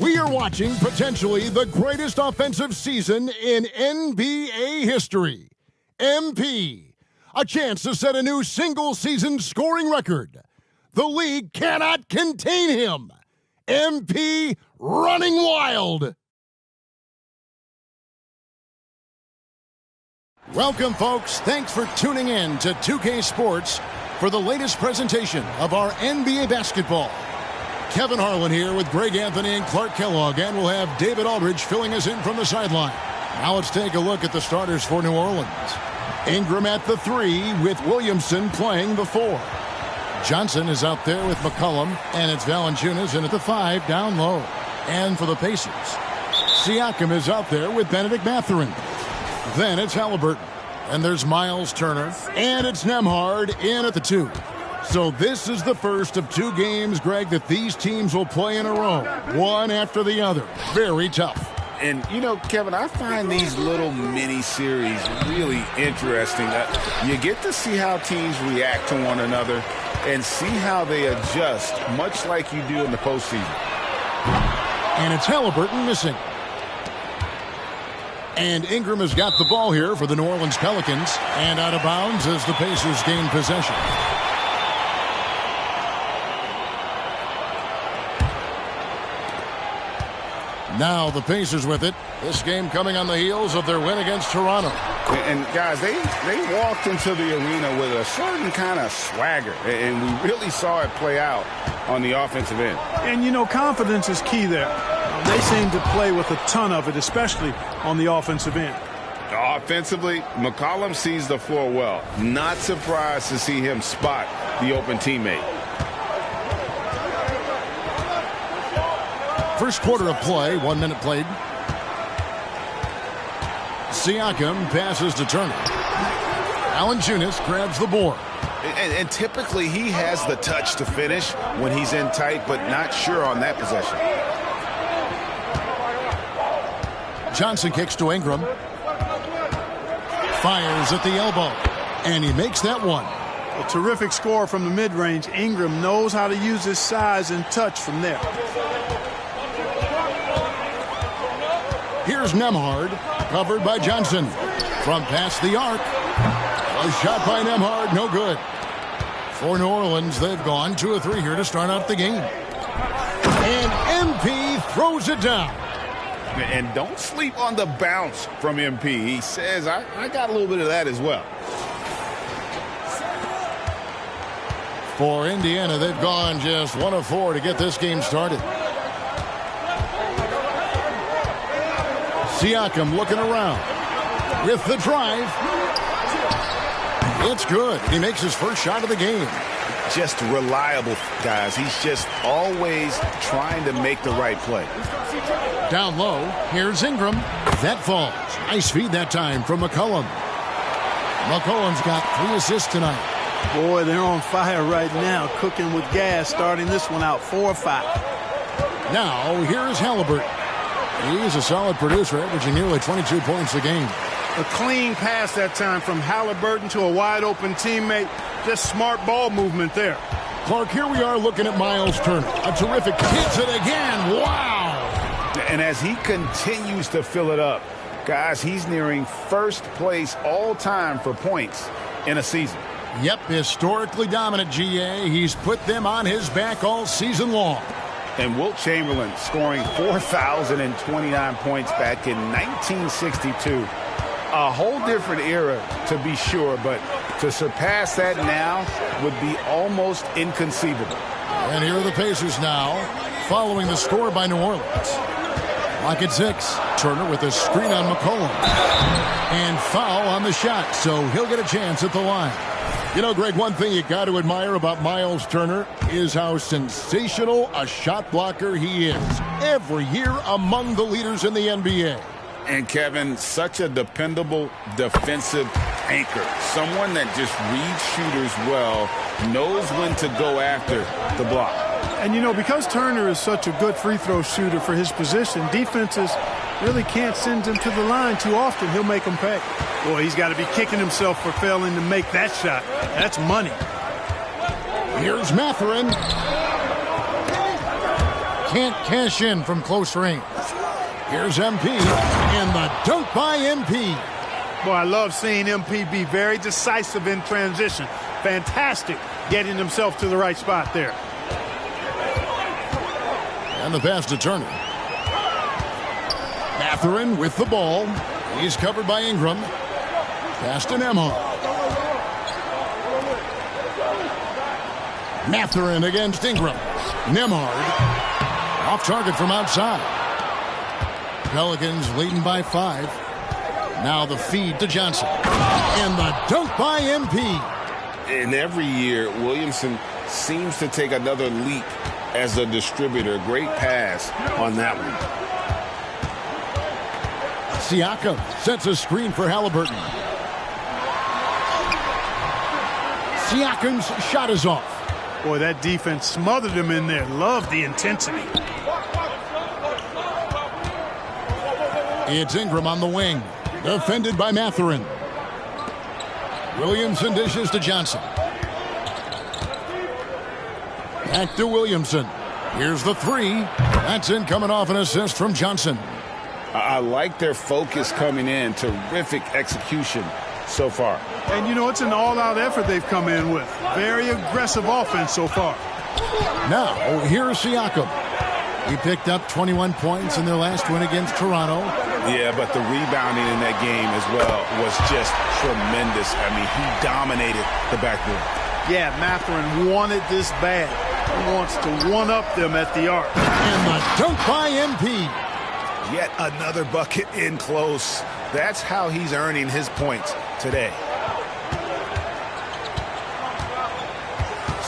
We are watching potentially the greatest offensive season in NBA history. MP, a chance to set a new single-season scoring record. The league cannot contain him. MP running wild. Welcome, folks. Thanks for tuning in to 2K Sports for the latest presentation of our NBA basketball. Kevin Harlan here with Greg Anthony and Clark Kellogg, and we'll have David Aldridge filling us in from the sideline. Now let's take a look at the starters for New Orleans. Ingram at the 3 with Williamson playing the 4. Johnson is out there with McCollum, and it's Valanciunas in at the 5 down low. And for the Pacers, Siakam is out there with Benedict Mathurin. Then it's Halliburton, and there's Miles Turner, and it's Nembhard in at the 2. So this is the first of 2 games, Greg, that these teams will play in a row, one after the other. Very tough. And, you know, Kevin, I find these little mini-series really interesting. You get to see how teams react to one another and see how they adjust, much like you do in the postseason. And it's Halliburton missing. And Ingram has got the ball here for the New Orleans Pelicans, and out of bounds as the Pacers gain possession. Now the Pacers with it. This game coming on the heels of their win against Toronto. And guys, they walked into the arena with a certain kind of swagger, and we really saw it play out on the offensive end. And, you know, confidence is key there. They seem to play with a ton of it, especially on the offensive end. Offensively, McCollum sees the floor well. Not surprised to see him spot the open teammate. First quarter of play, 1 minute played. Siakam passes to Turner. Valanciunas grabs the board. And typically he has the touch to finish when he's in tight, but not sure on that possession. Johnson kicks to Ingram. Fires at the elbow. And he makes that one. A terrific score from the mid-range. Ingram knows how to use his size and touch from there. Here's Nembhard, covered by Johnson. From past the arc. A shot by Nembhard, no good. For New Orleans, they've gone 2 of 3 here to start out the game. And MP throws it down. And don't sleep on the bounce from MP. He says, I got a little bit of that as well. For Indiana, they've gone just 1 of 4 to get this game started. Siakam looking around with the drive. It's good. He makes his first shot of the game. Just reliable, guys. He's just always trying to make the right play. Down low, here's Ingram. That falls. Nice feed that time from McCollum. McCollum's got 3 assists tonight. Boy, they're on fire right now, cooking with gas, starting this one out 4 of 5. Now, here's Halliburton. He's a solid producer, averaging nearly 22 points a game. A clean pass that time from Halliburton to a wide-open teammate. Just smart ball movement there. Clark, here we are looking at Miles Turner. A terrific hits it again. Wow! And as he continues to fill it up, guys, he's nearing first place all-time for points in a season. Yep, historically dominant, GA. He's put them on his back all season long. And Wilt Chamberlain scoring 4,029 points back in 1962. A whole different era, to be sure, but to surpass that now would be almost inconceivable. And here are the Pacers now, following the score by New Orleans. Lock at 6. Turner with a screen on McCollum. And foul on the shot, so he'll get a chance at the line. You know, Greg, one thing you got to admire about Miles Turner is how sensational a shot blocker he is. Every year among the leaders in the NBA. And, Kevin, such a dependable defensive anchor. Someone that just reads shooters well, knows when to go after the block. And, you know, because Turner is such a good free throw shooter for his position, defenses really can't send him to the line too often. He'll make them pay. Boy, he's got to be kicking himself for failing to make that shot. That's money. Here's Mathurin. can't cash in from close range. Here's MP, and the dunk by MP. Boy, I love seeing MP be very decisive in transition. Fantastic getting himself to the right spot there. And the pass to Turner. Mathurin with the ball. He's covered by Ingram. Pass to Nembhard. Mathurin against Ingram. Nembhard off target from outside. Pelicans leading by 5. Now the feed to Johnson. And the dunk by MP. And every year, Williamson seems to take another leap as a distributor. Great pass on that one. Siakam sets a screen for Halliburton. Siakam's shot is off. Boy, that defense smothered him in there. Love the intensity. It's Ingram on the wing. Defended by Mathurin. Williamson dishes to Johnson. Back to Williamson. Here's the 3. That's in, coming off an assist from Johnson. I like their focus coming in. Terrific execution so far. And, you know, it's an all-out effort they've come in with. Very aggressive offense so far. Now, here's Siakam. He picked up 21 points in their last win against Toronto. Yeah, but the rebounding in that game as well was just tremendous. I mean, he dominated the backboard. Yeah, Mathurin wanted this bad. He wants to one-up them at the arc. And the dunk by MP. Yet another bucket in close. That's how he's earning his points today.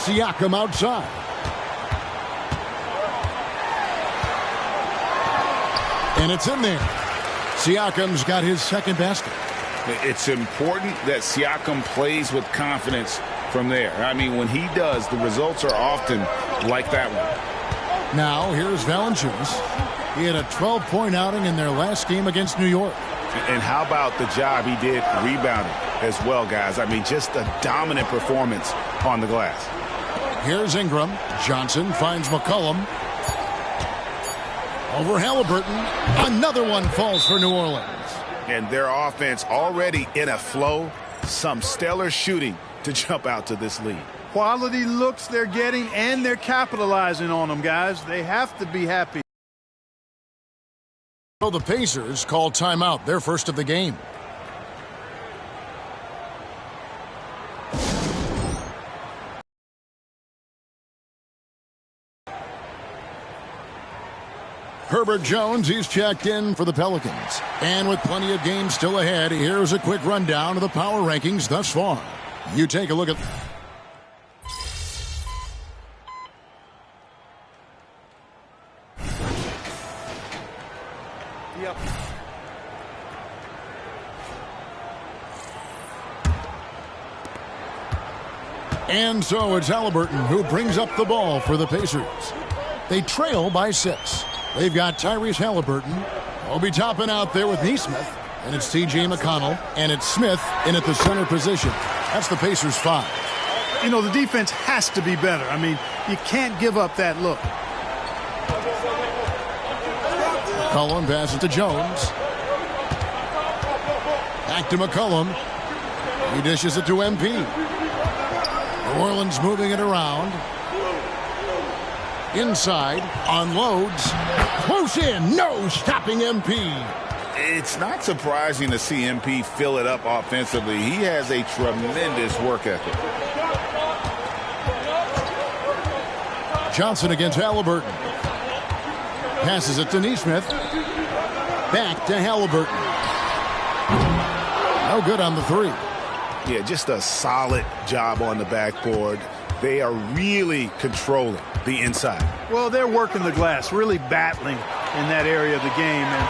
Siakam outside. And it's in there. Siakam's got his second basket. It's important that Siakam plays with confidence from there. I mean, when he does, the results are often like that one. Now, here's Valanciunas. He had a 12-point outing in their last game against New York. And how about the job he did rebounding as well, guys? I mean, just a dominant performance on the glass. Here's Ingram. Johnson finds McCollum. Over Halliburton. Another one falls for New Orleans. And their offense already in a flow. Some stellar shooting to jump out to this lead. Quality looks they're getting, and they're capitalizing on them, guys. They have to be happy. So the Pacers call timeout, their first of the game. Herbert Jones, he's checked in for the Pelicans. And with plenty of games still ahead, here's a quick rundown of the power rankings thus far. You take a look at... Yep. And so it's Halliburton who brings up the ball for the Pacers. They trail by 6. They've got Tyrese Halliburton. Obi Toppin out there with Nesmith. And it's T.J. McConnell. And it's Smith in at the center position. That's the Pacers 5. You know, the defense has to be better. I mean, you can't give up that look. McCollum passes to Jones. Back to McCollum. He dishes it to MP. New Orleans moving it around. Inside, unloads. Close in, no stopping MP. It's not surprising to see MP fill it up offensively. He has a tremendous work ethic. Johnson against Halliburton. Passes it to Nesmith. Back to Halliburton. No good on the 3. Yeah, just a solid job on the backboard. They are really controlling the inside. Well, they're working the glass, really battling in that area of the game, and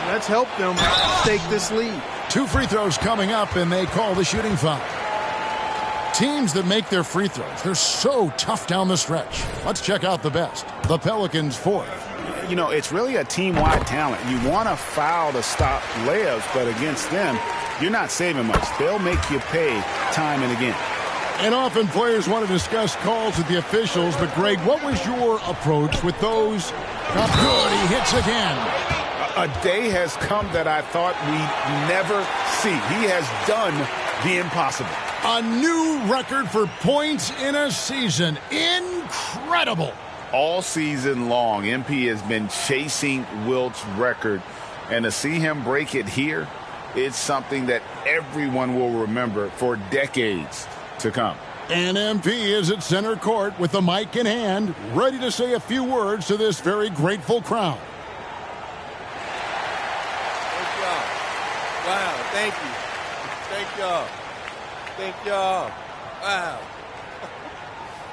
that's helped them take this lead. 2 free throws coming up, and they call the shooting foul. Teams that make their free throws, they're so tough down the stretch. Let's check out the best. The Pelicans 4th. You know, it's really a team-wide talent. You want to foul to stop layups, but against them, you're not saving much. They'll make you pay time and again. And often players want to discuss calls with the officials, but Greg, what was your approach with those? Not good, he hits again. A day has come that I thought we'd never see. He has done the impossible. A new record for points in a season. Incredible. All season long, MP has been chasing Wilt's record. And to see him break it here, it's something that everyone will remember for decades to come. And MP is at center court with the mic in hand, ready to say a few words to this very grateful crowd. Thank y'all. Wow, thank you. Thank y'all. Thank y'all. Wow.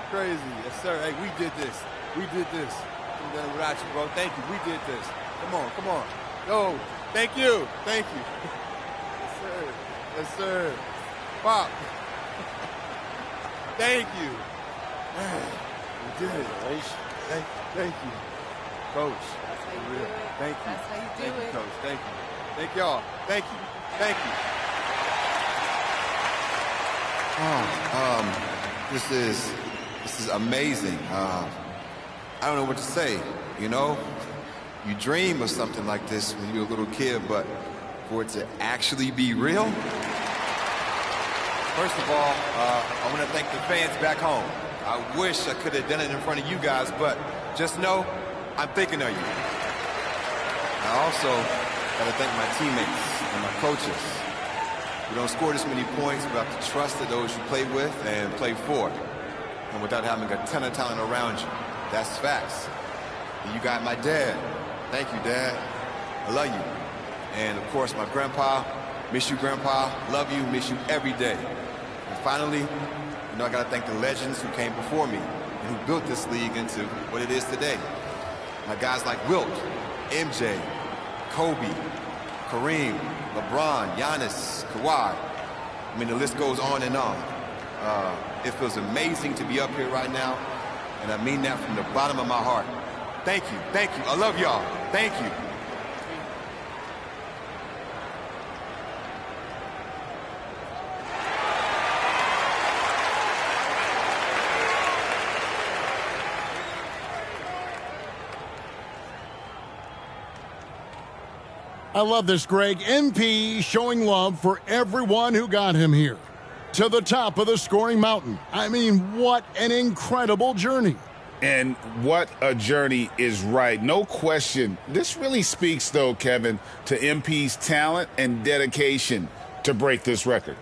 Crazy. Yes, sir. Hey, we did this. We did this. Couldn't done it without you, bro. Thank you. We did this. Come on, come on. Yo, thank you. Thank you. Yes, sir. Yes, sir. Pop. Thank you. Man, we did it. Thank you. Coach. That's how you For do real. it. Thank you. That's how you do Thank you, it. Coach. Thank you. Thank y'all. Thank you. Thank you. This is amazing. I don't know what to say. You know, you dream of something like this when you're a little kid, but for it to actually be real. First of all, I want to thank the fans back home. I wish I could have done it in front of you guys, but just know I'm thinking of you. I also got to thank my teammates and my coaches. You don't score this many points without the trust of those you play with and play for, and without having a ton of talent around you. That's facts. And you got my dad. Thank you, Dad. I love you. And, of course, my grandpa. Miss you, Grandpa. Love you. Miss you every day. And finally, you know, I got to thank the legends who came before me and who built this league into what it is today. My guys like Wilt, MJ, Kobe, Kareem, LeBron, Giannis, Kawhi. I mean, the list goes on and on. It feels amazing to be up here right now, and I mean that from the bottom of my heart. Thank you. Thank you. I love y'all. Thank you. I love this, Greg. MP showing love for everyone who got him here. To the top of the scoring mountain. I mean, what an incredible journey. And what a journey is right. No question. This really speaks, though, Kevin, to MP's talent and dedication to break this record.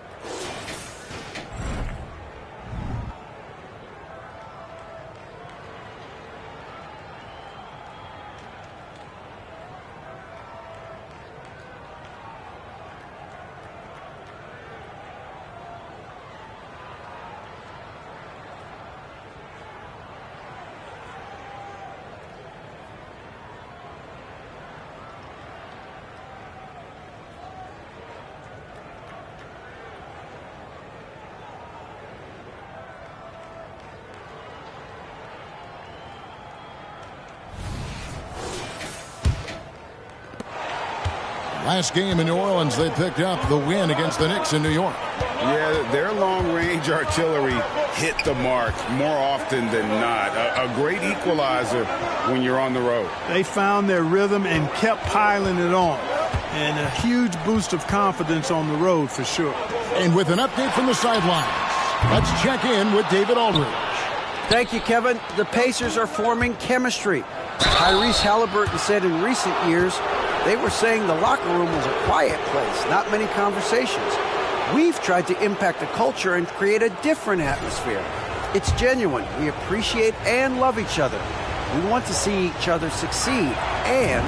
Last game in New Orleans, they picked up the win against the Knicks in New York. Yeah, their long-range artillery hit the mark more often than not. A great equalizer when you're on the road. They found their rhythm and kept piling it on. And a huge boost of confidence on the road for sure. And with an update from the sidelines, let's check in with David Aldridge. Thank you, Kevin. The Pacers are forming chemistry. Tyrese Halliburton said in recent years they were saying the locker room was a quiet place, not many conversations. We've tried to impact the culture and create a different atmosphere. It's genuine. We appreciate and love each other. We want to see each other succeed and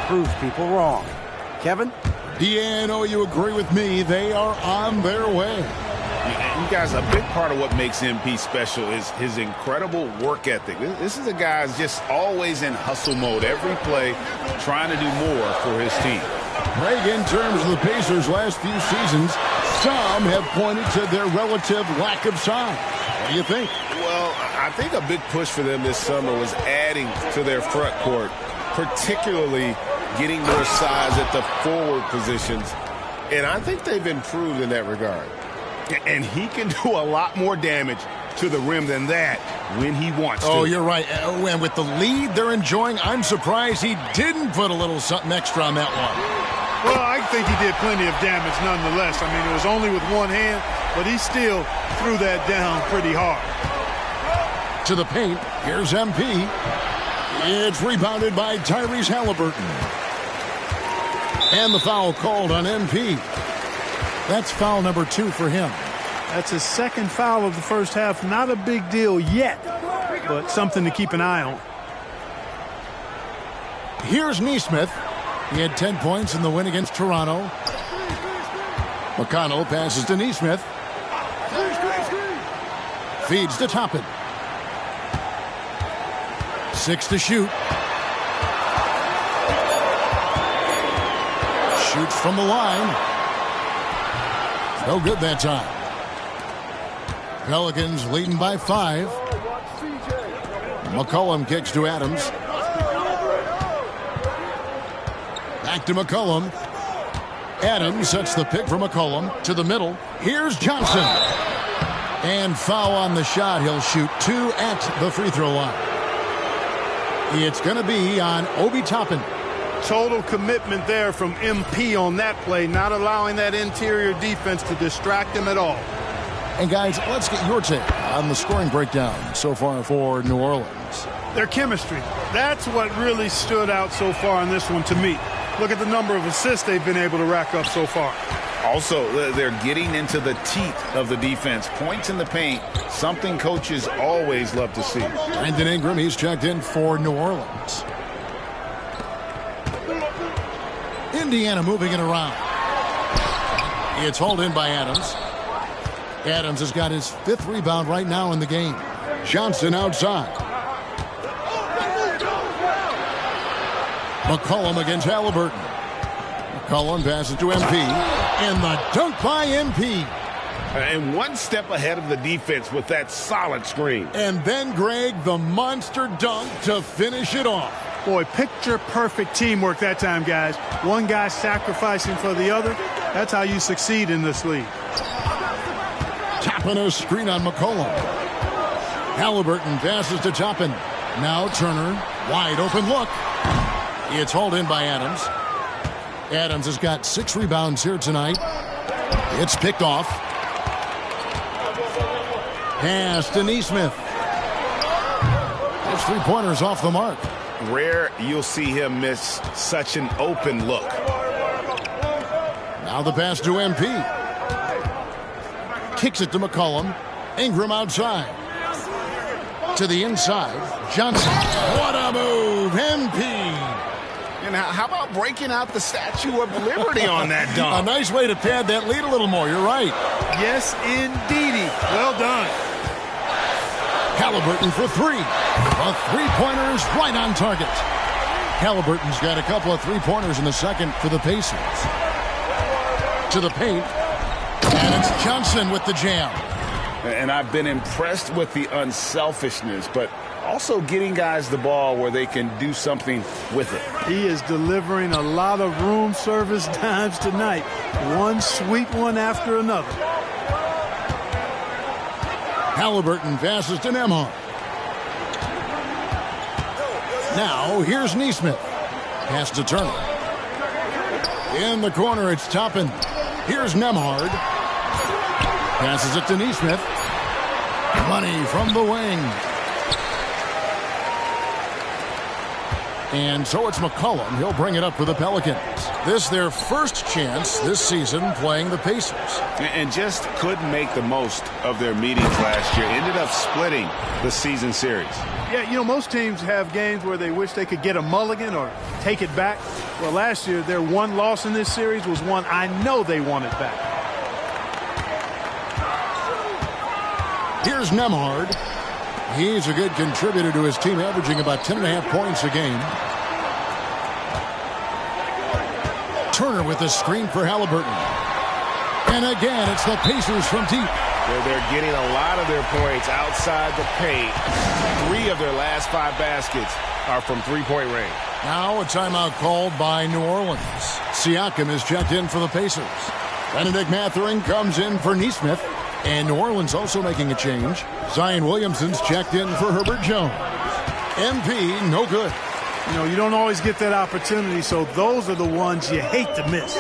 prove people wrong. Kevin? Yeah, I know you agree with me. They are on their way. You guys, a big part of what makes MP special is his incredible work ethic. This is a guy who's just always in hustle mode, every play, trying to do more for his team. Greg, in terms of the Pacers' last few seasons, some have pointed to their relative lack of size. What do you think? Well, I think a big push for them this summer was adding to their front court, particularly getting more size at the forward positions. And I think they've improved in that regard. And he can do a lot more damage to the rim than that when he wants to. Oh, you're right. And with the lead they're enjoying, I'm surprised he didn't put a little something extra on that one. Well, I think he did plenty of damage nonetheless. I mean, it was only with one hand, but he still threw that down pretty hard. To the paint, here's MP. It's rebounded by Tyrese Halliburton. And the foul called on MP. That's foul number 2 for him. That's his second foul of the first half. Not a big deal yet, but something to keep an eye on. Here's Nesmith. He had 10 points in the win against Toronto. McConnell passes to Nesmith. Feeds to Toppin. 6 to shoot. Shoots from the line. No good that time. Pelicans leading by 5. McCollum kicks to Adams. Back to McCollum. Adams sets the pick for McCollum to the middle. Here's Johnson. And foul on the shot. He'll shoot 2 at the free throw line. It's going to be on Obi Toppin. Total commitment there from MP on that play, not allowing that interior defense to distract him at all. And guys, let's get your take on the scoring breakdown so far for New Orleans. Their chemistry. That's what really stood out so far in this one to me. Look at the number of assists they've been able to rack up so far. Also, they're getting into the teeth of the defense. Points in the paint, something coaches always love to see. Brandon Ingram, he's checked in for New Orleans. Indiana moving it around. It's hauled in by Adams. Adams has got his 5th rebound right now in the game. Johnson outside. McCollum against Halliburton. McCollum passes to MP. And the dunk by MP. And one step ahead of the defense with that solid screen. And then, Greg, the monster dunk to finish it off. Boy, picture-perfect teamwork that time, guys. One guy sacrificing for the other. That's how you succeed in this league. Toppin a screen on McCollum. Halliburton passes to Toppin. Now Turner, wide open look. It's hauled in by Adams. Adams has got 6 rebounds here tonight. It's picked off. Pass to Nesmith. Those 3-pointers off the mark. Rare you'll see him miss such an open look. Now the pass to MP. Kicks it to McCollum. Ingram outside. To the inside. Johnson. What a move. MP. And how about breaking out the Statue of Liberty on that dunk? A nice way to pad that lead a little more. You're right. Yes, indeedy. Well done. Halliburton for 3. The 3-pointers right on target. Halliburton's got a couple of 3-pointers in the second for the Pacers. To the paint. And it's Johnson with the jam. And I've been impressed with the unselfishness, but also getting guys the ball where they can do something with it. He is delivering a lot of room service dimes tonight. One sweet one after another. Halliburton passes to Nembhard. Now here's Nesmith. Pass to Turner. In the corner, it's Toppin. Here's Nembhard. Passes it to Nesmith. Money from the wing. And so it's McCollum. He'll bring it up for the Pelicans. This their first chance this season playing the Pacers. And just couldn't make the most of their meetings last year. Ended up splitting the season series. Yeah, you know, most teams have games where they wish they could get a mulligan or take it back. Well, last year, their one loss in this series was one I know they wanted back. Here's Nembhard. He's a good contributor to his team, averaging about 10.5 points a game. Turner with a screen for Halliburton. And again, it's the Pacers from deep. They're getting a lot of their points outside the paint. 3 of their last 5 baskets are from 3-point range. Now a timeout called by New Orleans. Siakam is checked in for the Pacers. Benedict Mathurin comes in for Nesmith. And New Orleans also making a change. Zion Williamson's checked in for Herbert Jones. MP, no good. You know, you don't always get that opportunity, so those are the ones you hate to miss.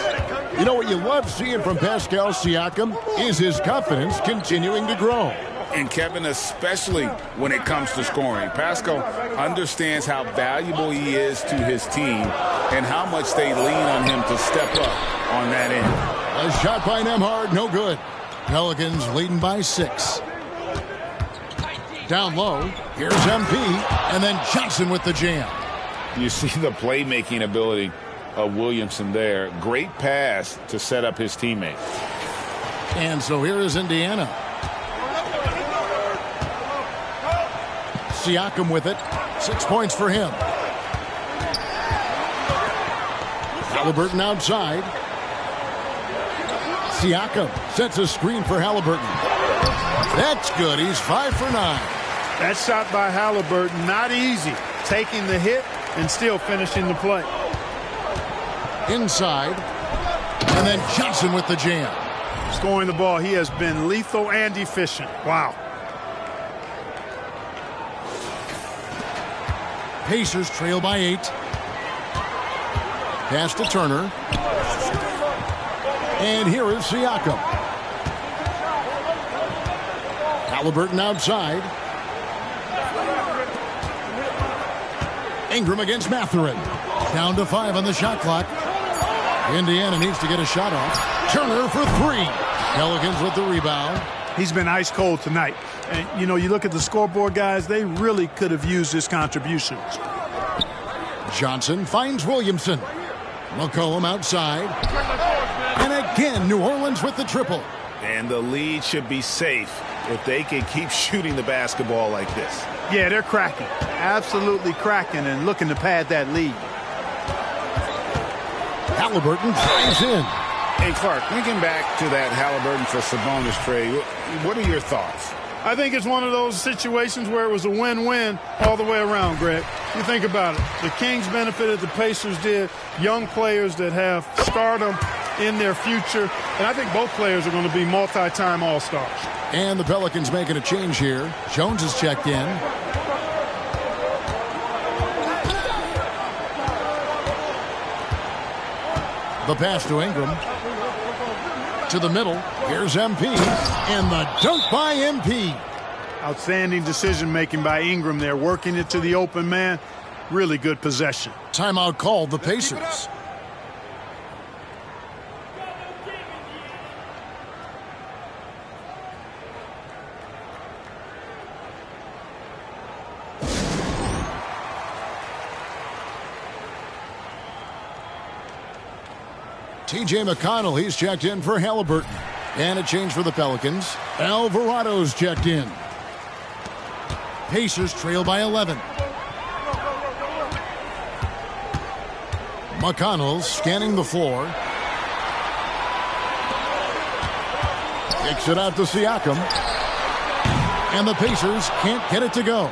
You know what you love seeing from Pascal Siakam is his confidence continuing to grow. And Kevin, especially when it comes to scoring. Pascal understands how valuable he is to his team and how much they lean on him to step up on that end. A shot by Nembhard, no good. Pelicans leading by 6. Down low, here's MP, and then Johnson with the jam. You see the playmaking ability of Williamson there. Great pass to set up his teammate. And so here is Indiana. Siakam with it. 6 points for him. Halliburton outside. Siakam sets a screen for Halliburton. That's good. He's 5 for 9. That shot by Halliburton, not easy. Taking the hit and still finishing the play. Inside. And then Johnson with the jam. Scoring the ball, he has been lethal and efficient. Wow. Pacers trail by 8. Pass to Turner. And here is Siakam. Halliburton outside. Ingram against Mathurin. Down to 5 on the shot clock. Indiana needs to get a shot off. Turner for 3. Pelicans with the rebound. He's been ice cold tonight. And, you know, you look at the scoreboard, guys, they really could have used his contributions. Johnson finds Williamson. McCollum outside. And again, New Orleans with the triple. And the lead should be safe if they can keep shooting the basketball like this. Yeah, they're cracking. Absolutely cracking and looking to pad that lead. Halliburton drives in. Hey, Clark, thinking back to that Halliburton for Sabonis trade, what are your thoughts? I think it's one of those situations where it was a win-win all the way around, Greg. You think about it. The Kings benefited, the Pacers did. Young players that have stardom in their future. And I think both players are going to be multi-time All-Stars. And the Pelicans making a change here. Jones is checked in. The pass to Ingram. To the middle. Here's MP. And the dunk by MP. Outstanding decision-making by Ingram there. Working it to the open man. Really good possession. Timeout called the Pacers. T.J. McConnell, he's checked in for Halliburton. And a change for the Pelicans. Alvarado's checked in. Pacers trail by 11. McConnell scanning the floor. Kicks it out to Siakam. And the Pacers can't get it to go.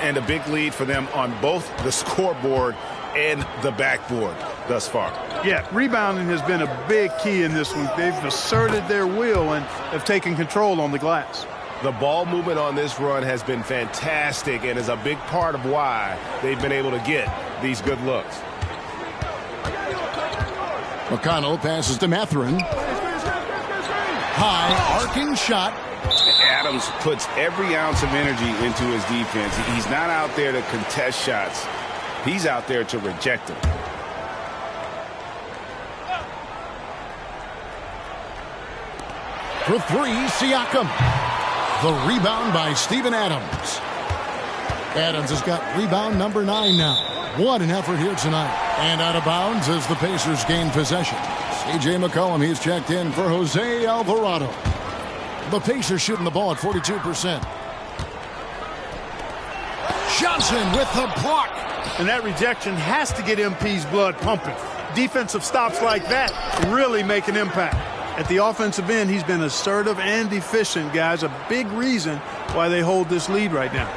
And a big lead for them on both the scoreboard and the backboard thus far. Yeah, rebounding has been a big key in this one. They've asserted their will and have taken control on the glass. The ball movement on this run has been fantastic and is a big part of why they've been able to get these good looks. McConnell passes to Mathurin. High, arcing shot. Adams puts every ounce of energy into his defense. He's not out there to contest shots. He's out there to reject them. For 3, Siakam. The rebound by Steven Adams. Adams has got rebound number 9 now. What an effort here tonight. And out of bounds as the Pacers gain possession. C.J. McCollum, he's checked in for Jose Alvarado. The Pacers shooting the ball at 42%. Johnson with the block. And that rejection has to get MP's blood pumping. Defensive stops like that really make an impact. At the offensive end, he's been assertive and efficient, guys. A big reason why they hold this lead right now.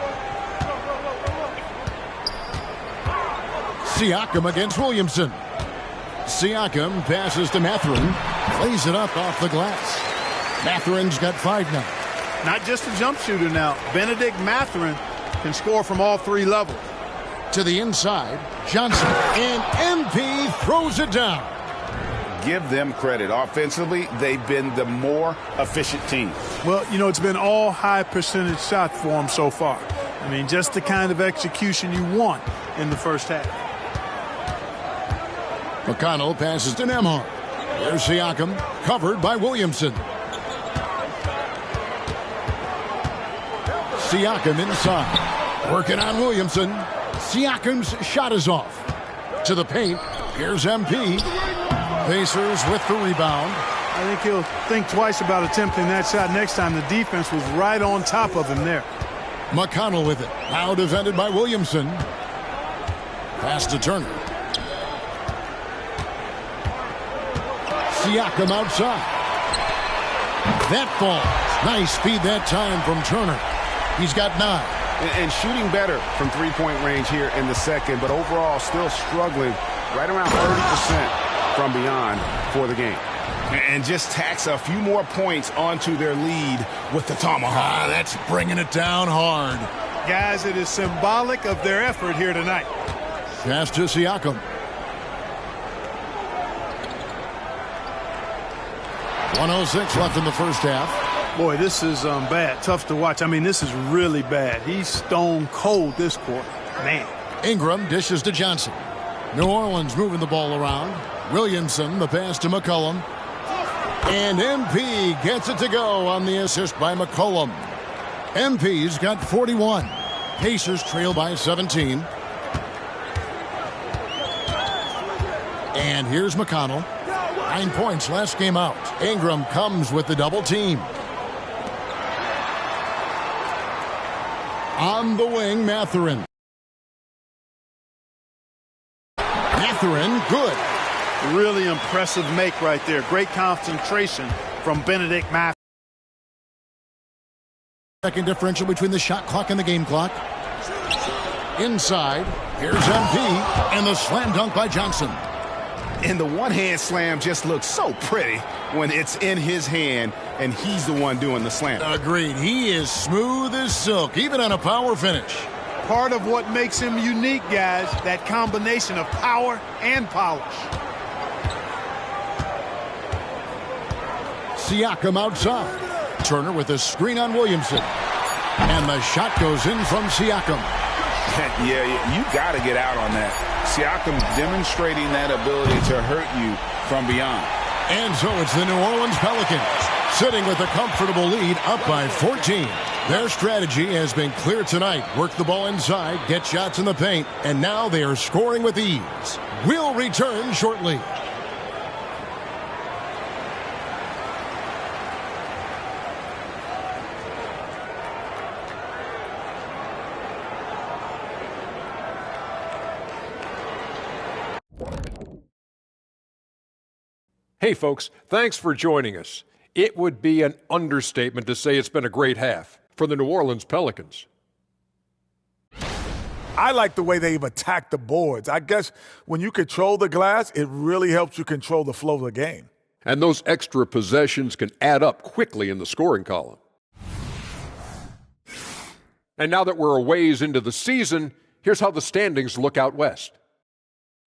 Siakam against Williamson. Siakam passes to Mathurin. Plays it up off the glass. Matherin's got 5 now. Not just a jump shooter now. Benedict Mathurin can score from all 3 levels. To the inside, Johnson, and MP throws it down. Give them credit. Offensively, they've been the more efficient team. Well, you know, it's been all high percentage shots for them so far. I mean, just the kind of execution you want in the first half. McConnell passes to Nembhard. There's Siakam, covered by Williamson. Siakam inside, working on Williamson. Siakam's shot is off. To the paint, here's MP. Pacers with the rebound. I think he'll think twice about attempting that shot next time. The defense was right on top of him there. McConnell with it. Now defended by Williamson. Pass to Turner. Siakam outside. That falls. Nice feed that time from Turner. He's got 9. And shooting better from three-point range here in the second, but overall still struggling right around 30% from beyond for the game. And just tacks a few more points onto their lead with the tomahawk. That's bringing it down hard. Guys, it is symbolic of their effort here tonight. Pass to Siakam. 1:06 left in the first half. Boy, this is bad. Tough to watch. I mean, this is really bad. He's stone cold this quarter. Man. Ingram dishes to Johnson. New Orleans moving the ball around. Williamson, the pass to McCollum. And MP gets it to go on the assist by McCollum. MP's got 41. Pacers trail by 17. And here's McConnell. 9 points last game out. Ingram comes with the double team. On the wing, Mathurin. Mathurin, good. Really impressive make right there. Great concentration from Benedict Mathurin. Second differential between the shot clock and the game clock. Inside, here's MP, and the slam dunk by Johnson. And the one-hand slam just looks so pretty when it's in his hand and he's the one doing the slam. Agreed. He is smooth as silk, even on a power finish. Part of what makes him unique, guys, that combination of power and polish. Siakam outside. Turner with a screen on Williamson. And the shot goes in from Siakam. Yeah, you got to get out on that. Siakam demonstrating that ability to hurt you from beyond. And so it's the New Orleans Pelicans sitting with a comfortable lead up by 14. Their strategy has been clear tonight. Work the ball inside, get shots in the paint, and now they are scoring with ease. We'll return shortly. Hey, folks, thanks for joining us. It would be an understatement to say it's been a great half for the New Orleans Pelicans. I like the way they've attacked the boards. I guess when you control the glass, it really helps you control the flow of the game. And those extra possessions can add up quickly in the scoring column. And now that we're a ways into the season, here's how the standings look out west.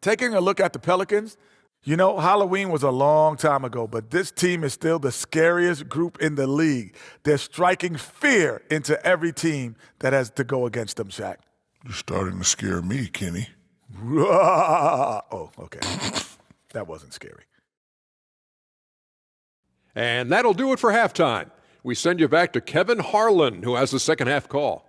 Taking a look at the Pelicans, you know, Halloween was a long time ago, but this team is still the scariest group in the league. They're striking fear into every team that has to go against them, Shaq. You're starting to scare me, Kenny. Oh, okay. That wasn't scary. And that'll do it for halftime. We send you back to Kevin Harlan, who has the second half call.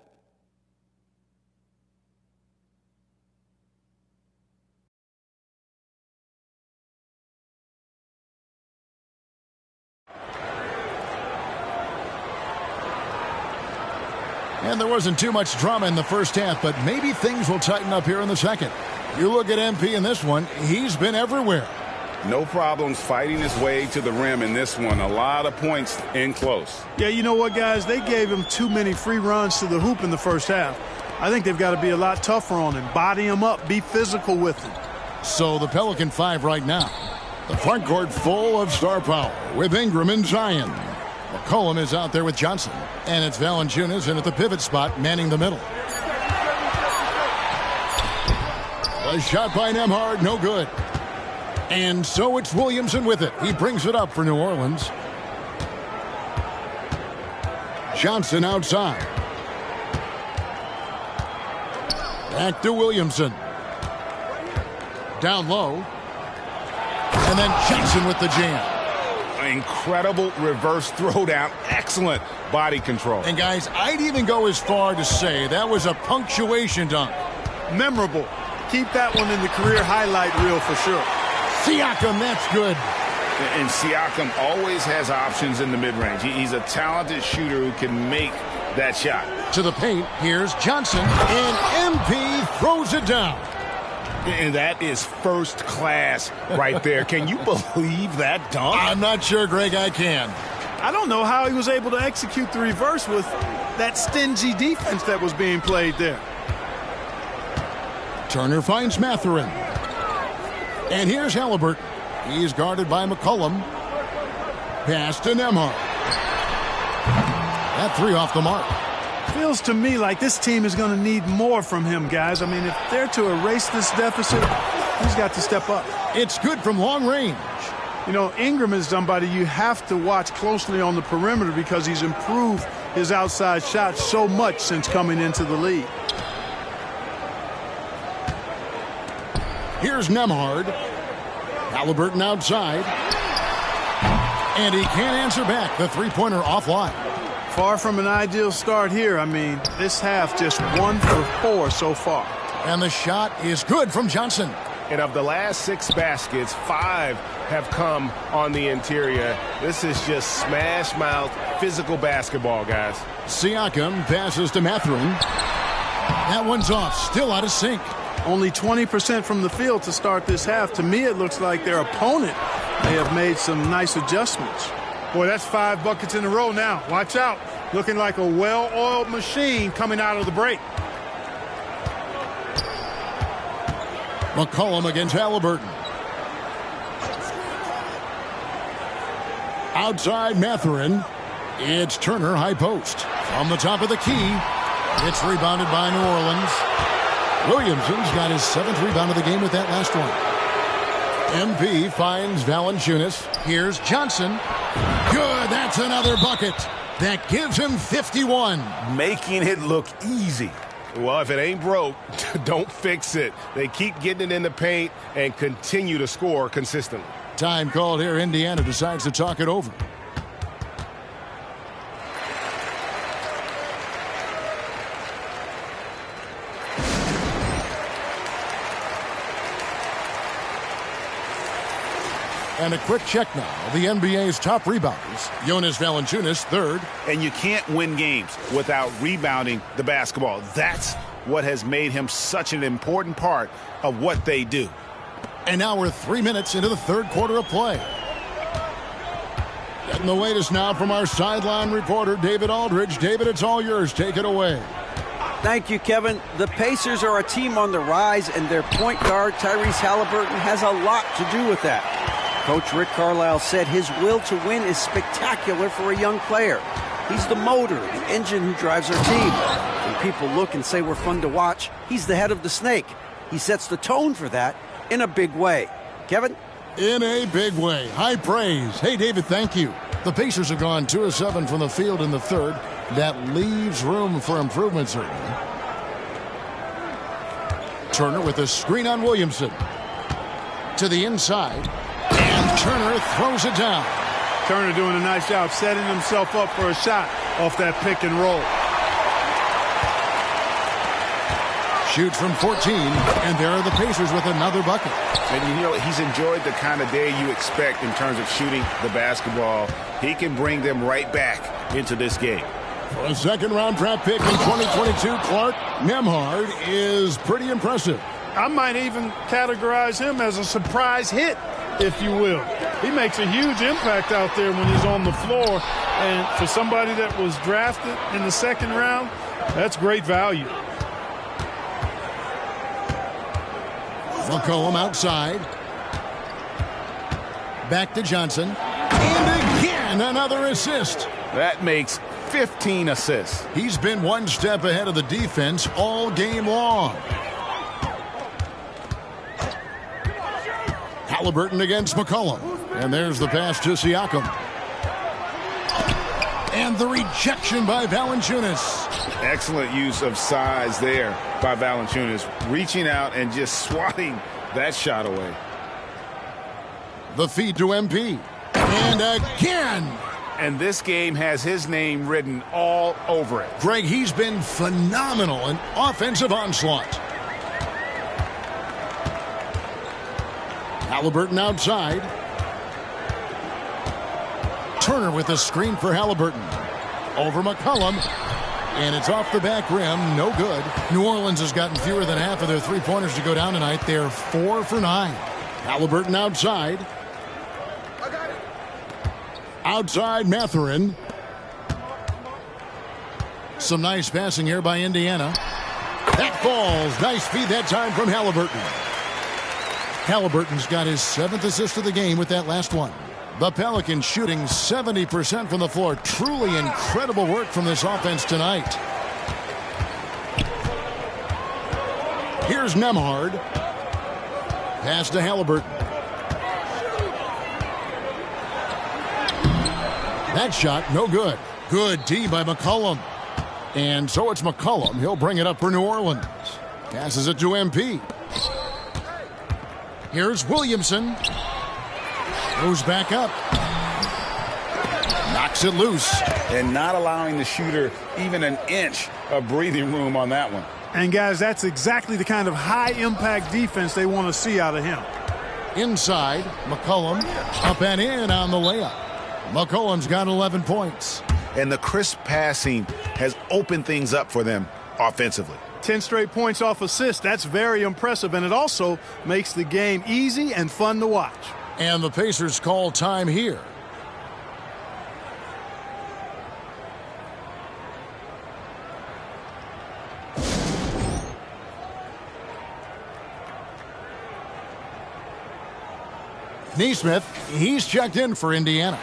And there wasn't too much drama in the first half, but maybe things will tighten up here in the second. You look at MP in this one, he's been everywhere. No problems fighting his way to the rim in this one. A lot of points in close. Yeah, you know what, guys? They gave him too many free runs to the hoop in the first half. I think they've got to be a lot tougher on him. Body him up. Be physical with him. So the Pelican 5 right now. The front court full of star power with Ingram and Zion. McCollum is out there with Johnson. And it's Valanciunas in at the pivot spot, manning the middle. A shot by Nembhard, no good. And so it's Williamson with it. He brings it up for New Orleans. Johnson outside. Back to Williamson. Down low. And then Johnson with the jam. Incredible reverse throwdown. Excellent body control. And guys, I'd even go as far to say that was a punctuation dunk. Memorable. Keep that one in the career highlight reel for sure. Siakam, that's good. And Siakam always has options in the mid-range. He's a talented shooter who can make that shot. To the paint, here's Johnson, and MP throws it down. And that is first class right there. Can you believe that dunk? I'm not sure, Greg, I can. I don't know how he was able to execute the reverse with that stingy defense that was being played there. Turner finds Mathurin. And here's Halliburton. He's guarded by McCollum. Pass to Nembhard. That three off the mark. Feels to me like this team is going to need more from him, guys. I mean, if they're to erase this deficit, he's got to step up. It's good from long range. You know, Ingram is somebody you have to watch closely on the perimeter because he's improved his outside shot so much since coming into the league. Here's Nembhard. Halliburton outside. And he can't answer back. The three-pointer offline. Far from an ideal start here. I mean, this half just 1 for 4 so far. And the shot is good from Johnson. And of the last 6 baskets, 5 have come on the interior. This is just smash-mouth physical basketball, guys. Siakam passes to Mathurin. That one's off. Still out of sync. Only 20% from the field to start this half. To me, it looks like their opponent may have made some nice adjustments. Boy, that's 5 buckets in a row now. Watch out. Looking like a well-oiled machine coming out of the break. McCollum against Halliburton. Outside Mathurin. It's Turner, high post. From the top of the key. It's rebounded by New Orleans. Williamson's got his 7th rebound of the game with that last one. MP finds Valanciunas. Here's Johnson. Good. That's another bucket. That gives him 51. Making it look easy. Well, if it ain't broke, don't fix it. They keep getting it in the paint and continue to score consistently. Time called here. Indiana decides to talk it over. And a quick check now. The NBA's top rebounders. Jonas Valanciunas, 3rd. And you can't win games without rebounding the basketball. That's what has made him such an important part of what they do. And now we're 3 minutes into the 3rd quarter of play. Getting the latest now from our sideline reporter, David Aldridge. David, it's all yours. Take it away. Thank you, Kevin. The Pacers are a team on the rise, and their point guard, Tyrese Halliburton, has a lot to do with that. Coach Rick Carlisle said his will to win is spectacular for a young player. He's the motor, the engine who drives our team. When people look and say we're fun to watch, he's the head of the snake. He sets the tone for that in a big way. Kevin? In a big way. High praise. Hey, David, thank you. The Pacers have gone 2 of 7 from the field in the 3rd. That leaves room for improvement, certainly. Turner with a screen on Williamson. To the inside. And Turner throws it down. Turner doing a nice job setting himself up for a shot off that pick and roll. Shoots from 14, and there are the Pacers with another bucket. And you know, he's enjoyed the kind of day you expect in terms of shooting the basketball. He can bring them right back into this game. For a 2nd-round draft pick in 2022, Clark, Nembhard is pretty impressive. I might even categorize him as a surprise hit, if you will. He makes a huge impact out there when he's on the floor. And for somebody that was drafted in the 2nd round, that's great value. McCollum outside. Back to Johnson. And again, another assist. That makes 15 assists. He's been one step ahead of the defense all game long. Halliburton against McCollum. And there's the pass to Siakam. And the rejection by Valanciunas. Excellent use of size there by Valanciunas, reaching out and just swatting that shot away. The feed to MP. And again. And this game has his name written all over it. Greg, he's been phenomenal in offensive onslaught. Halliburton outside. Turner with the screen for Halliburton. Over McCollum. And it's off the back rim. No good. New Orleans has gotten fewer than half of their three-pointers to go down tonight. They're 4 for 9. Halliburton outside. Outside Mathurin. Some nice passing here by Indiana. That falls. Nice feed that time from Halliburton. Halliburton's got his 7th assist of the game with that last one. The Pelicans shooting 70% from the floor. Truly incredible work from this offense tonight. Here's Nembhard. Pass to Halliburton. That shot, no good. Good D by McCollum. And so it's McCollum. He'll bring it up for New Orleans. Passes it to MP. Here's Williamson. Goes back up. Knocks it loose. And not allowing the shooter even an inch of breathing room on that one. And, guys, that's exactly the kind of high-impact defense they want to see out of him. Inside, McCollum up and in on the layup. McCollum's got 11 points. And the crisp passing has opened things up for them offensively. 10 straight points off assists. That's very impressive, and it also makes the game easy and fun to watch. And the Pacers call time here. Nesmith, he's checked in for Indiana.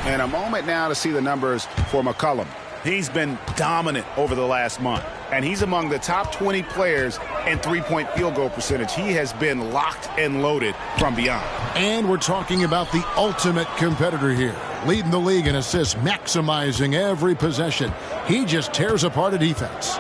And a moment now to see the numbers for McCollum. He's been dominant over the last month, and he's among the top 20 players in three-point field goal percentage. He has been locked and loaded from beyond. And we're talking about the ultimate competitor here, leading the league in assists, maximizing every possession. He just tears apart a defense.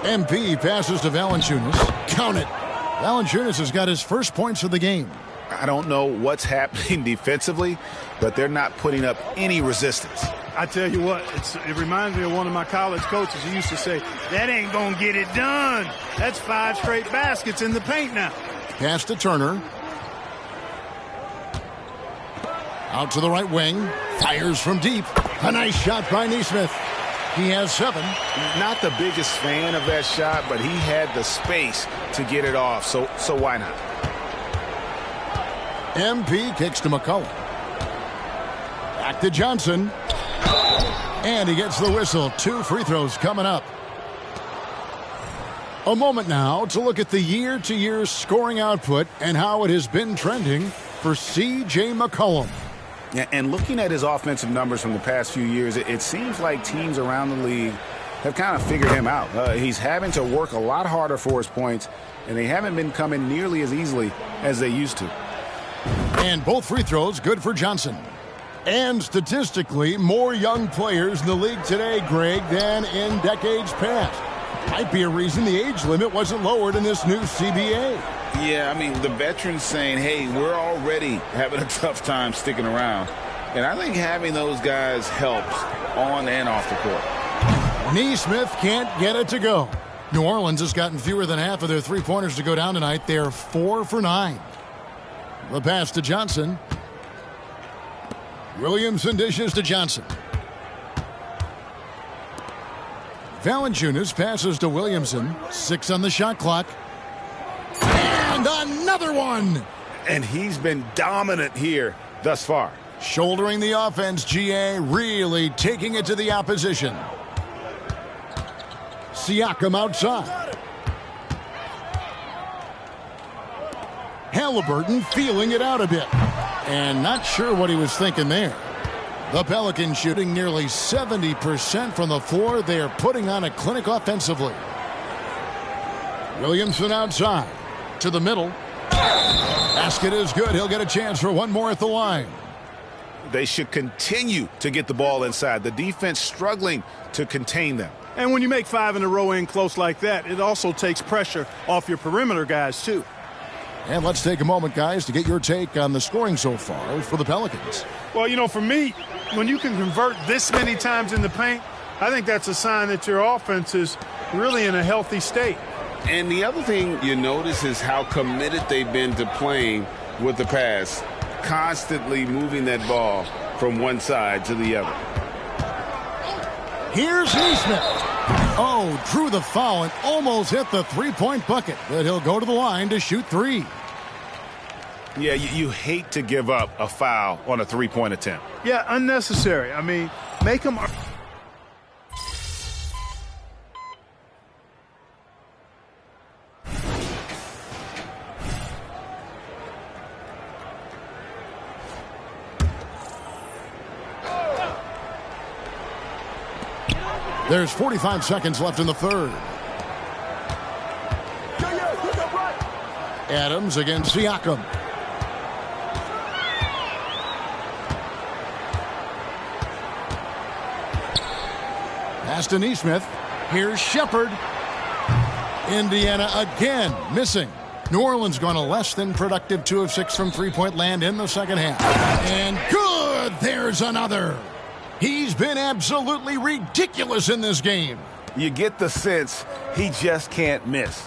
MP passes to Valanciunas. Count it. Valanciunas has got his first points of the game. I don't know what's happening defensively, but they're not putting up any resistance. I tell you what, it reminds me of one of my college coaches. He used to say, that ain't going to get it done. That's 5 straight baskets in the paint now. Pass to Turner. Out to the right wing. Fires from deep. A nice shot by Nesmith. He has 7. Not the biggest fan of that shot, but he had the space to get it off, so why not? MP kicks to McCollum. Back to Johnson. And he gets the whistle. 2 free throws coming up. A moment now to look at the year-to-year scoring output and how it has been trending for C.J. McCollum. Yeah, and looking at his offensive numbers from the past few years, it seems like teams around the league have kind of figured him out. He's having to work a lot harder for his points, and they haven't been coming nearly as easily as they used to. And both free throws good for Johnson. And statistically, more young players in the league today, Greg, than in decades past. Might be a reason the age limit wasn't lowered in this new CBA. Yeah, I mean, the veterans saying, hey, we're already having a tough time sticking around. And I think having those guys helps on and off the court. Nesmith can't get it to go. New Orleans has gotten fewer than half of their three-pointers to go down tonight. They're 4 for 9. The pass to Johnson. Williamson dishes to Johnson. Valanciunas passes to Williamson. 6 on the shot clock. And another one! And he's been dominant here thus far. Shouldering the offense, GA really taking it to the opposition. Siakam outside. Halliburton feeling it out a bit. And not sure what he was thinking there. The Pelicans shooting nearly 70% from the floor. They are putting on a clinic offensively. Williamson outside to the middle. Basket is good. He'll get a chance for one more at the line. They should continue to get the ball inside. The defense struggling to contain them. And when you make 5 in a row in close like that, it also takes pressure off your perimeter guys, too. And let's take a moment, guys, to get your take on the scoring so far for the Pelicans. Well, you know, for me, when you can convert this many times in the paint, I think that's a sign that your offense is really in a healthy state. And the other thing you notice is how committed they've been to playing with the pass, constantly moving that ball from one side to the other. Here's Nesmith. Oh, drew the foul and almost hit the three-point bucket, but he'll go to the line to shoot 3. Yeah, you hate to give up a foul on a three-point attempt. Yeah, unnecessary. I mean, make them... There's 45 seconds left in the third. Adams against Siakam. Pass to Nesmith. Here's Shepard. Indiana again missing. New Orleans going a less than productive 2 of 6 from three-point land in the second half. And good! There's another. He's been absolutely ridiculous in this game. You get the sense he just can't miss.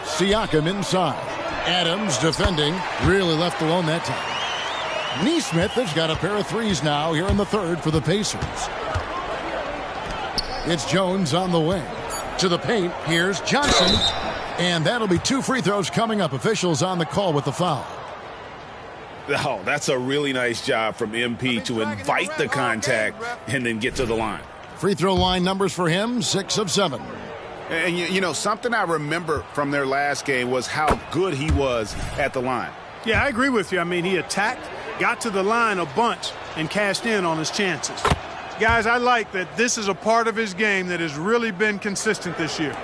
Siakam inside. Adams defending. Really left alone that time. Nesmith has got a pair of threes now here in the third for the Pacers. It's Jones on the wing. To the paint. Here's Johnson. And that'll be 2 free throws coming up. Officials on the call with the foul. Oh, that's a really nice job from MP to invite the contact and then get to the line. Free throw line numbers for him, 6 of 7. And, you know, something I remember from their last game was how good he was at the line. Yeah, I agree with you. I mean, he attacked, got to the line a bunch, and cashed in on his chances. Guys, I like that this is a part of his game that has really been consistent this year.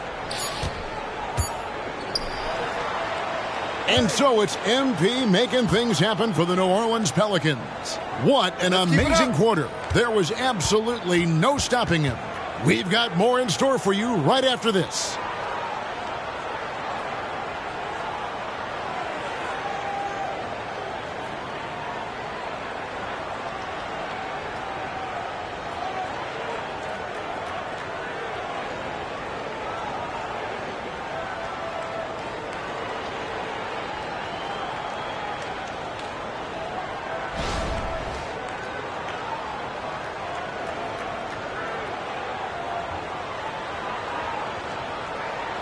And so it's MP making things happen for the New Orleans Pelicans. What an amazing quarter. There was absolutely no stopping him. We've got more in store for you right after this.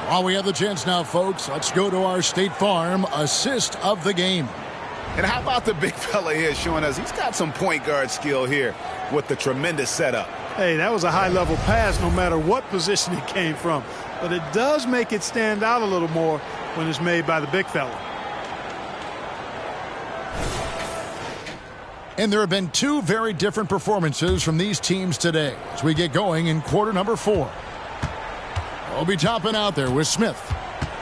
While we have the chance now, folks, let's go to our State Farm assist of the game. And how about the big fella here showing us he's got some point guard skill here with the tremendous setup. Hey, that was a high-level pass no matter what position it came from. But it does make it stand out a little more when it's made by the big fella. And there have been 2 very different performances from these teams today as we get going in quarter number 4. We'll be topping out there with Smith.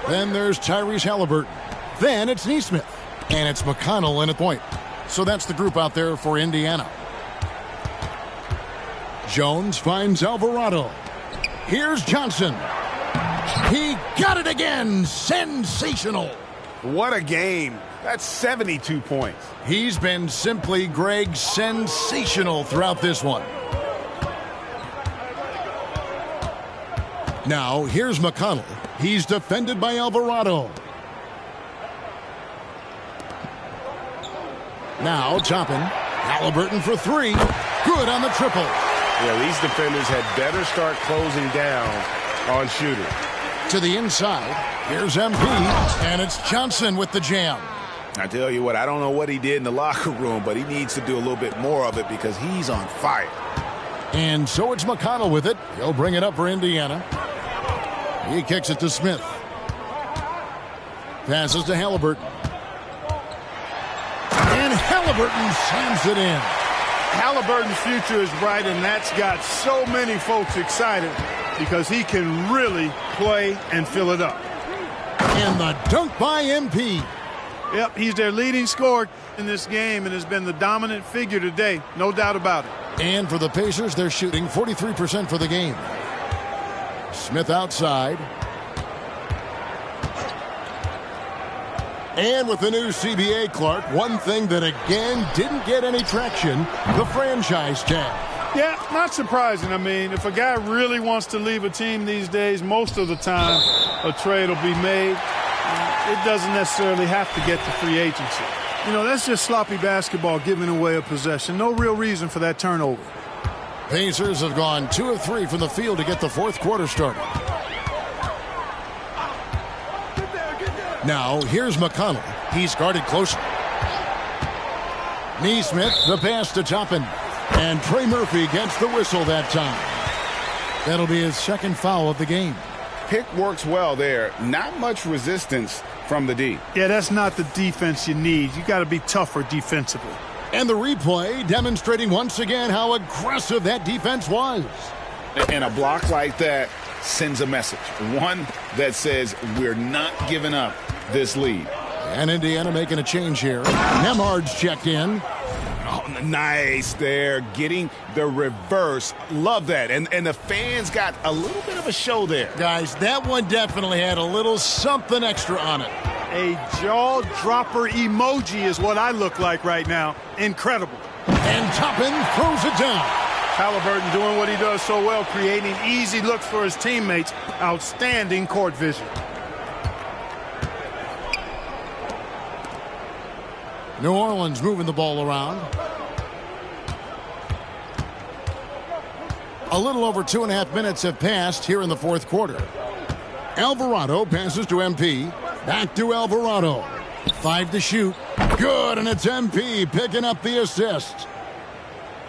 Then there's Tyrese Halliburton. Then it's Nesmith. And it's McConnell in at point. So that's the group out there for Indiana. Jones finds Alvarado. Here's Johnson. He got it again. Sensational. What a game. That's 72 points. He's been simply, Greg, sensational throughout this one. Now, here's McConnell. He's defended by Alvarado. Now, Toppin. Halliburton for 3. Good on the triple. Yeah, these defenders had better start closing down on shooters. To the inside. Here's MP. And it's Johnson with the jam. I tell you what, I don't know what he did in the locker room, but he needs to do a little bit more of it because he's on fire. And so it's McConnell with it. He'll bring it up for Indiana. He kicks it to Smith. Passes to Halliburton. And Halliburton slams it in. Halliburton's future is bright, and that's got so many folks excited because he can really play and fill it up. And the dunk by MP. Yep, he's their leading scorer in this game and has been the dominant figure today, no doubt about it. And for the Pacers, they're shooting 43% for the game. Smith outside. And with the new CBA, Clark, one thing that again didn't get any traction, the franchise tag. Yeah, not surprising. I mean, if a guy really wants to leave a team these days, most of the time a trade will be made. It doesn't necessarily have to get to free agency. You know, that's just sloppy basketball, giving away a possession. No real reason for that turnover. Pacers have gone 2 of 3 from the field to get the fourth quarter started. Now, here's McConnell. He's guarded closely. Neesmith, the pass to Toppin. And Trey Murphy gets the whistle that time. That'll be his second foul of the game. Pick works well there. Not much resistance from the D. Yeah, that's not the defense you need. You got to be tougher defensively. And the replay demonstrating once again how aggressive that defense was. And a block like that sends a message. One that says we're not giving up this lead. And Indiana making a change here. Nemhard's checked in. Oh, nice there. Getting the reverse. Love that. And the fans got a little bit of a show there. Guys, that one definitely had a little something extra on it. A jaw-dropper emoji is what I look like right now. Incredible. And Toppin throws it down. Halliburton doing what he does so well, creating easy looks for his teammates. Outstanding court vision. New Orleans moving the ball around. A little over 2.5 minutes have passed here in the fourth quarter. Alvarado passes to MP. Back to Alvarado. 5 to shoot. Good, and it's MP picking up the assist.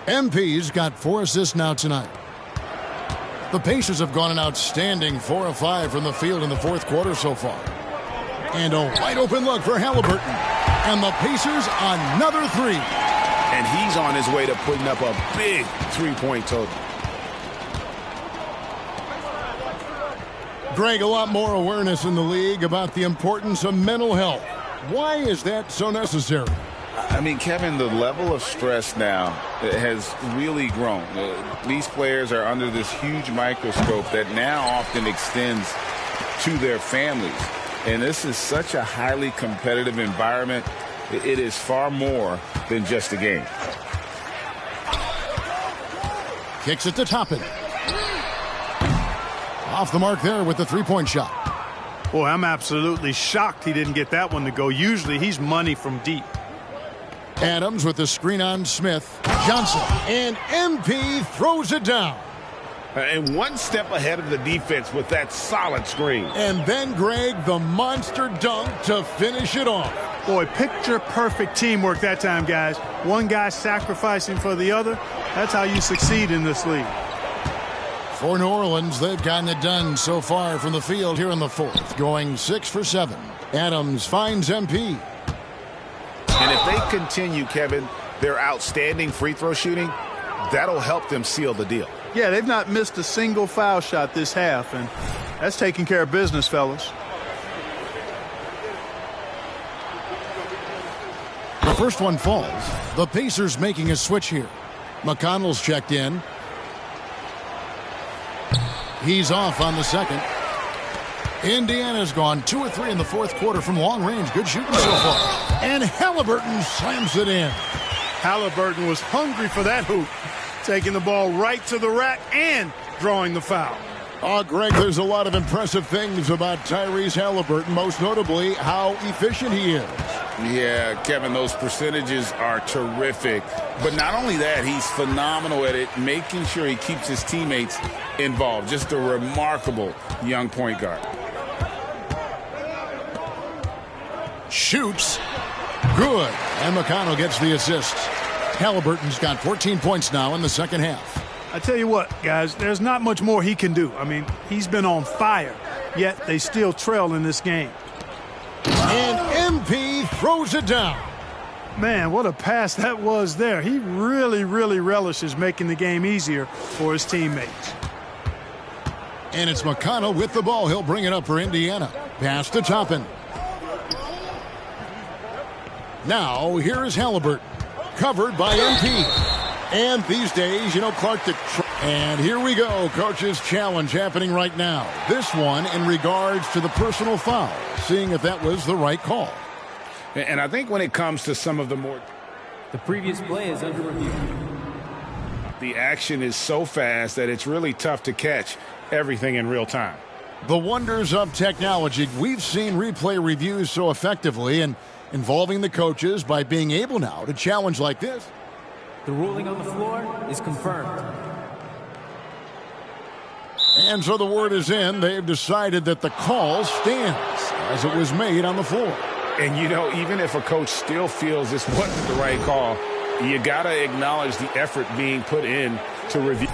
MP's got 4 assists now tonight. The Pacers have gone an outstanding 4 of 5 from the field in the fourth quarter so far. And a wide open look for Halliburton. And the Pacers another 3. And he's on his way to putting up a big three-point total. Greg, a lot more awareness in the league about the importance of mental health. Why is that so necessary? I mean, Kevin, the level of stress now has really grown. These players are under this huge microscope that now often extends to their families. And this is such a highly competitive environment. It is far more than just a game. Kicks it to Toppin. Off the mark there with the three-point shot. Boy, I'm absolutely shocked he didn't get that one to go. Usually he's money from deep. Adams with the screen on Smith. Johnson. And MP throws it down. And one step ahead of the defense with that solid screen. And then, Greg, the monster dunk to finish it off. Boy, picture-perfect teamwork that time, guys. One guy sacrificing for the other. That's how you succeed in this league. For New Orleans, they've gotten it done so far from the field here in the fourth, going 6 for 7. Adams finds MP. And if they continue, Kevin, their outstanding free throw shooting, that'll help them seal the deal. Yeah, they've not missed a single foul shot this half, and that's taking care of business, fellas. The first one falls. The Pacers making a switch here. McConnell's checked in. He's off on the second. Indiana's gone 2 of 3 in the fourth quarter from long range. Good shooting so far. And Halliburton slams it in. Halliburton was hungry for that hoop. Taking the ball right to the rack and drawing the foul. Oh, Greg, there's a lot of impressive things about Tyrese Halliburton, most notably how efficient he is. Yeah, Kevin, those percentages are terrific. But not only that, he's phenomenal at it, making sure he keeps his teammates involved. Just a remarkable young point guard. Shoots. Good. And McConnell gets the assist. Halliburton's got 14 points now in the second half. I tell you what, guys, there's not much more he can do. I mean, he's been on fire, yet they still trail in this game. And MP throws it down. Man, what a pass that was there. He really, really relishes making the game easier for his teammates. And it's McConnell with the ball. He'll bring it up for Indiana. Pass to Toppin. Now, here is Halliburton. Covered by MP. And these days, you know, Clark, and here we go. Coach's challenge happening right now. This one in regards to the personal foul. Seeing if that was the right call. And I think when it comes to some of the more... The previous play is under review. The action is so fast that it's really tough to catch everything in real time. The wonders of technology. We've seen replay reviews so effectively and involving the coaches by being able now to challenge like this. The ruling on the floor is confirmed. And so the word is in. They've decided that the call stands as it was made on the floor. And, you know, even if a coach still feels this wasn't the right call, you got to acknowledge the effort being put in to review.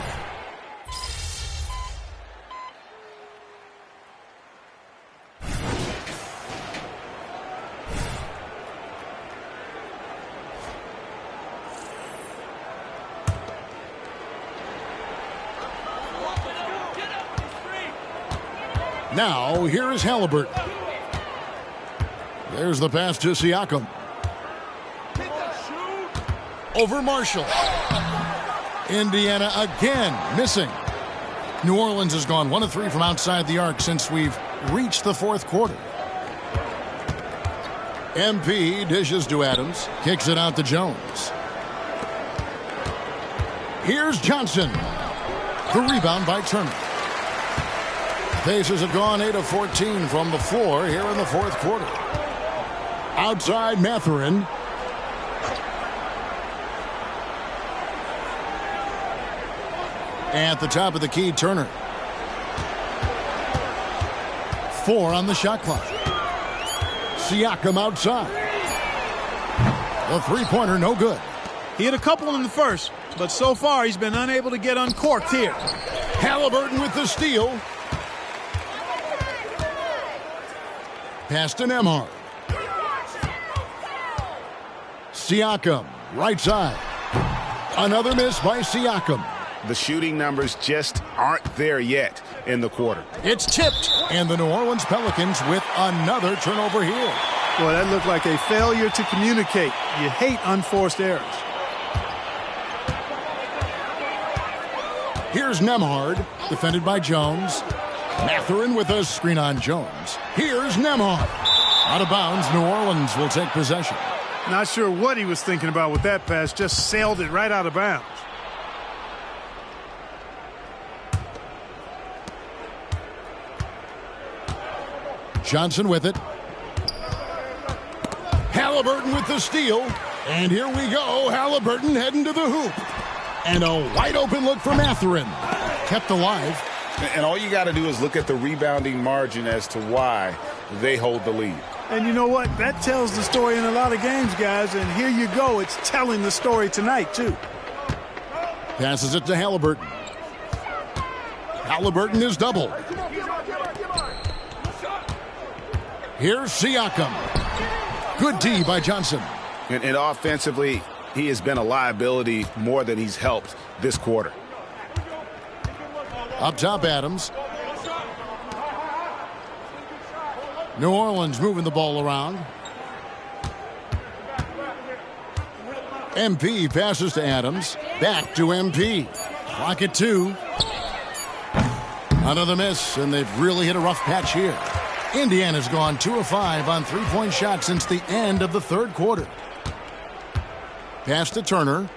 Now, here is Halliburton. There's the pass to Siakam. Over Marshall. Indiana again missing. New Orleans has gone 1 of 3 from outside the arc since we've reached the fourth quarter. MP dishes to Adams. Kicks it out to Jones. Here's Johnson. The rebound by Turner. Pacers have gone 8 of 14 from the floor here in the fourth quarter. Outside Mathurin. At the top of the key, Turner. 4 on the shot clock. Siakam outside. The three-pointer, no good. He hit a couple in the first, but so far he's been unable to get uncorked here. Halliburton with the steal. Pass to Nembhard. Siakam, right side. Another miss by Siakam. The shooting numbers just aren't there yet in the quarter. It's tipped, and the New Orleans Pelicans with another turnover here. Boy, that looked like a failure to communicate. You hate unforced errors. Here's Nembhard, defended by Jones. Mathurin with a screen on Jones. Here's Nembhard. Out of bounds, New Orleans will take possession. Not sure what he was thinking about with that pass. Just sailed it right out of bounds. Johnson with it. Halliburton with the steal. And here we go. Halliburton heading to the hoop. And a wide open look for Mathurin. Kept alive. And all you got to do is look at the rebounding margin as to why they hold the lead. And you know what? That tells the story in a lot of games, guys. And here you go. It's telling the story tonight, too. Passes it to Halliburton. Halliburton is doubled. Here's Siakam. Good D by Johnson. And offensively, he has been a liability more than he's helped this quarter. Up top, Adams. New Orleans moving the ball around. MP passes to Adams. Back to MP. Clock at 2. Another miss, and they've really hit a rough patch here. Indiana's gone 2 of 5 on three-point shots since the end of the third quarter. Pass to Turner.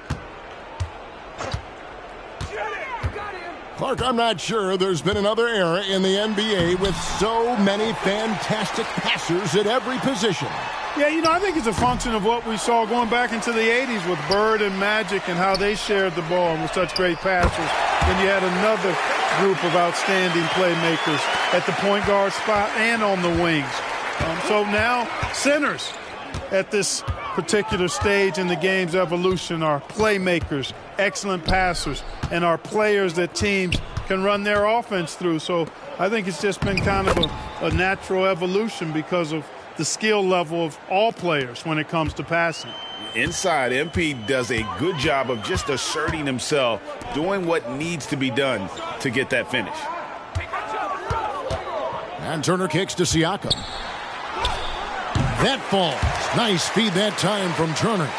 Clark, I'm not sure there's been another era in the NBA with so many fantastic passers at every position. Yeah, you know, I think it's a function of what we saw going back into the 80s with Bird and Magic and how they shared the ball and were such great passers. Then you had another group of outstanding playmakers at the point guard spot and on the wings. So now centers at this particular stage in the game's evolution are playmakers, excellent passers, and are players that teams can run their offense through. So I think it's just been kind of a natural evolution because of the skill level of all players when it comes to passing. Inside, MP does a good job of just asserting himself, doing what needs to be done to get that finish. And Turner kicks to Siakam. That falls. Nice feed that time from Turner.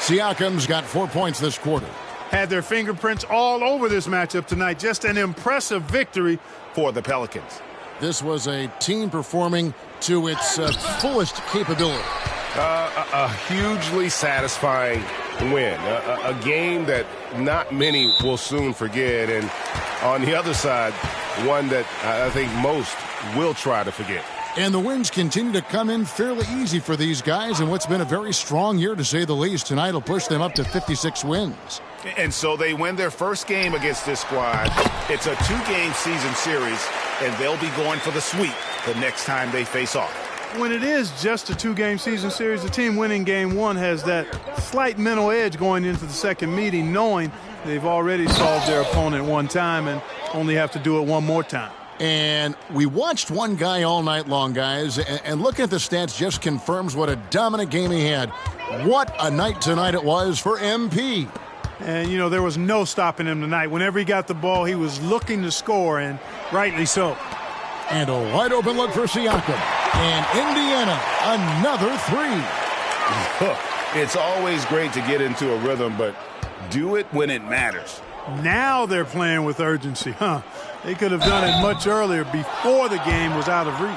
Siakam's got 4 points this quarter. Had their fingerprints all over this matchup tonight. Just an impressive victory for the Pelicans. This was a team performing to its fullest capability. A hugely satisfying win. A game that not many will soon forget. And on the other side, one that I think most will try to forget. And the wins continue to come in fairly easy for these guys in what's been a very strong year, to say the least. Tonight will push them up to 56 wins. And so they win their first game against this squad. It's a 2-game season series, and they'll be going for the sweep the next time they face off. When it is just a 2-game season series, the team winning game 1 has that slight mental edge going into the second meeting, knowing they've already solved their opponent one time and only have to do it one more time. And we watched one guy all night long, guys, and looking at the stats just confirms what a dominant game he had. What a night tonight it was for MP. And, you know, there was no stopping him tonight. Whenever he got the ball, he was looking to score, and rightly so. And a wide open look for Siakam. And Indiana, another 3. It's always great to get into a rhythm, but do it when it matters. Now they're playing with urgency, huh? They could have done it much earlier, before the game was out of reach.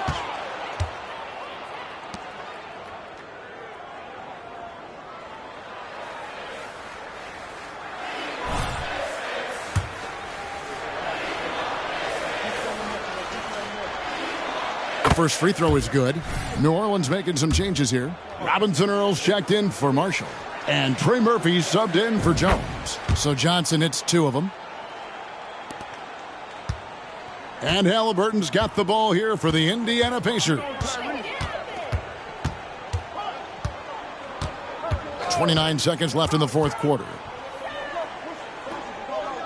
The first free throw is good. New Orleans making some changes here. Robinson Earls checked in for Marshall. And Trey Murphy subbed in for Jones. So Johnson hits 2 of them. And Halliburton's got the ball here for the Indiana Pacers. 29 seconds left in the fourth quarter.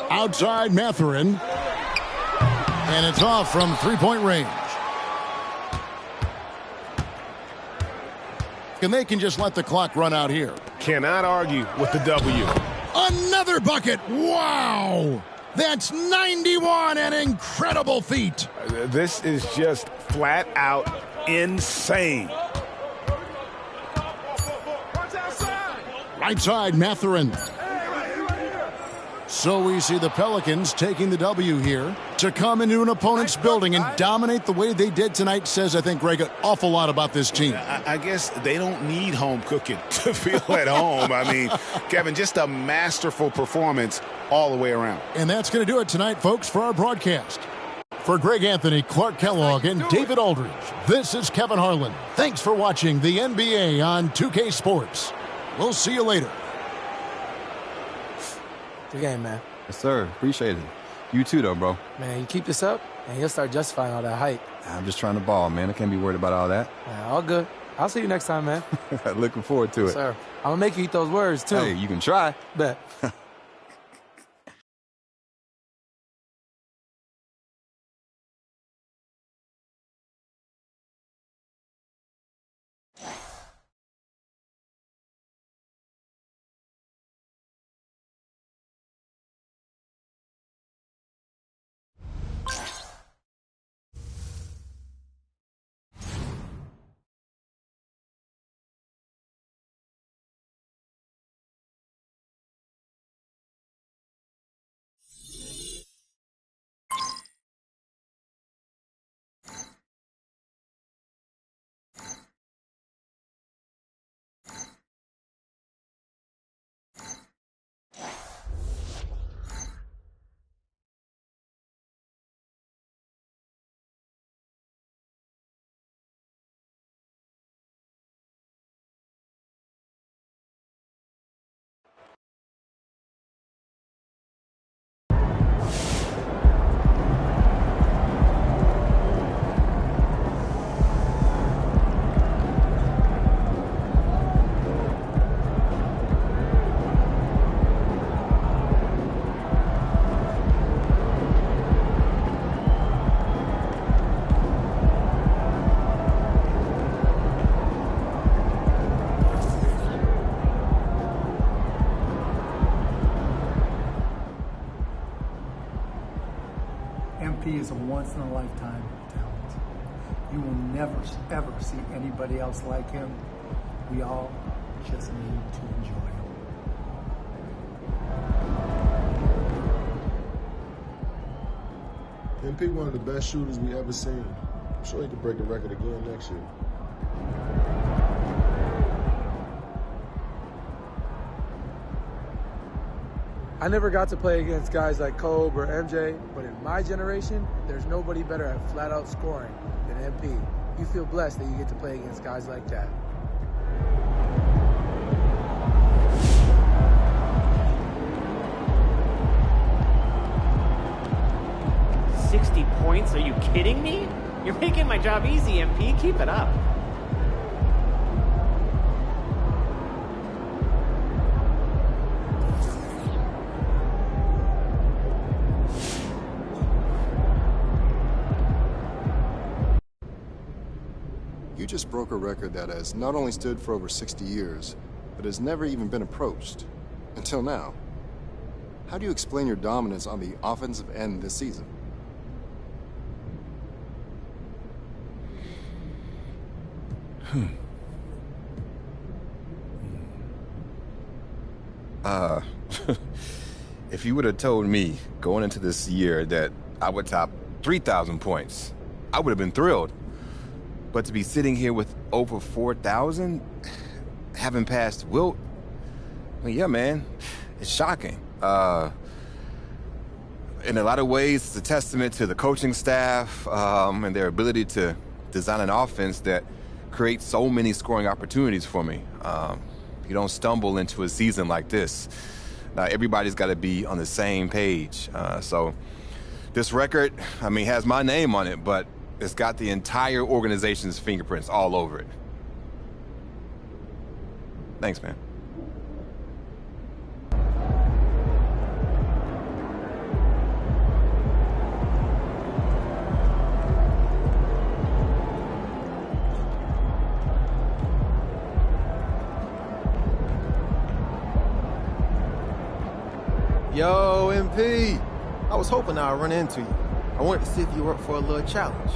Outside Mathurin. And it's off from 3-point range. And they can just let the clock run out here. Cannot argue with the W. Another bucket. Wow. That's 91, an incredible feat. This is just flat out insane. Right side, Mathurin. So we see the Pelicans taking the W here. To come into an opponent's building and dominate the way they did tonight says, I think, Greg, an awful lot about this team. I guess they don't need home cooking to feel at home. I mean, Kevin, just a masterful performance all the way around. And that's going to do it tonight, folks, for our broadcast. For Greg Anthony, Clark Kellogg, and David Aldridge, this is Kevin Harlan. Thanks for watching the NBA on 2K Sports. We'll see you later. Good game, man. Yes, sir. Appreciate it. You too, though, bro. Man, you keep this up, and you'll start justifying all that hype. I'm just trying to ball, man. I can't be worried about all that. Man, all good. I'll see you next time, man. Looking forward to it. Sir, I'm going to make you eat those words, too. Hey, you can try. Bet. a once-in-a-lifetime talent. You will never, ever see anybody else like him. We all just need to enjoy him. MP, one of the best shooters we ever seen. I'm sure he could break the record again next year. I never got to play against guys like Kobe or MJ, but in my generation, there's nobody better at flat-out scoring than MP. You feel blessed that you get to play against guys like that. Points? Are you kidding me? You're making my job easy, MP. Keep it up. You just broke a record that has not only stood for over 60 years, but has never even been approached. Until now. How do you explain your dominance on the offensive end this season? If you would have told me going into this year that I would top 3,000 points, I would have been thrilled. But to be sitting here with over 4,000, having passed Wilt, well, yeah, man, it's shocking. In a lot of ways, it's a testament to the coaching staff and their ability to design an offense that creates so many scoring opportunities for me. You don't stumble into a season like this. Everybody's got to be on the same page. So this record, I mean, has my name on it, but it's got the entire organization's fingerprints all over it. Thanks, man. Yo, MP. I was hoping I'd run into you. I wanted to see if you were up for a little challenge.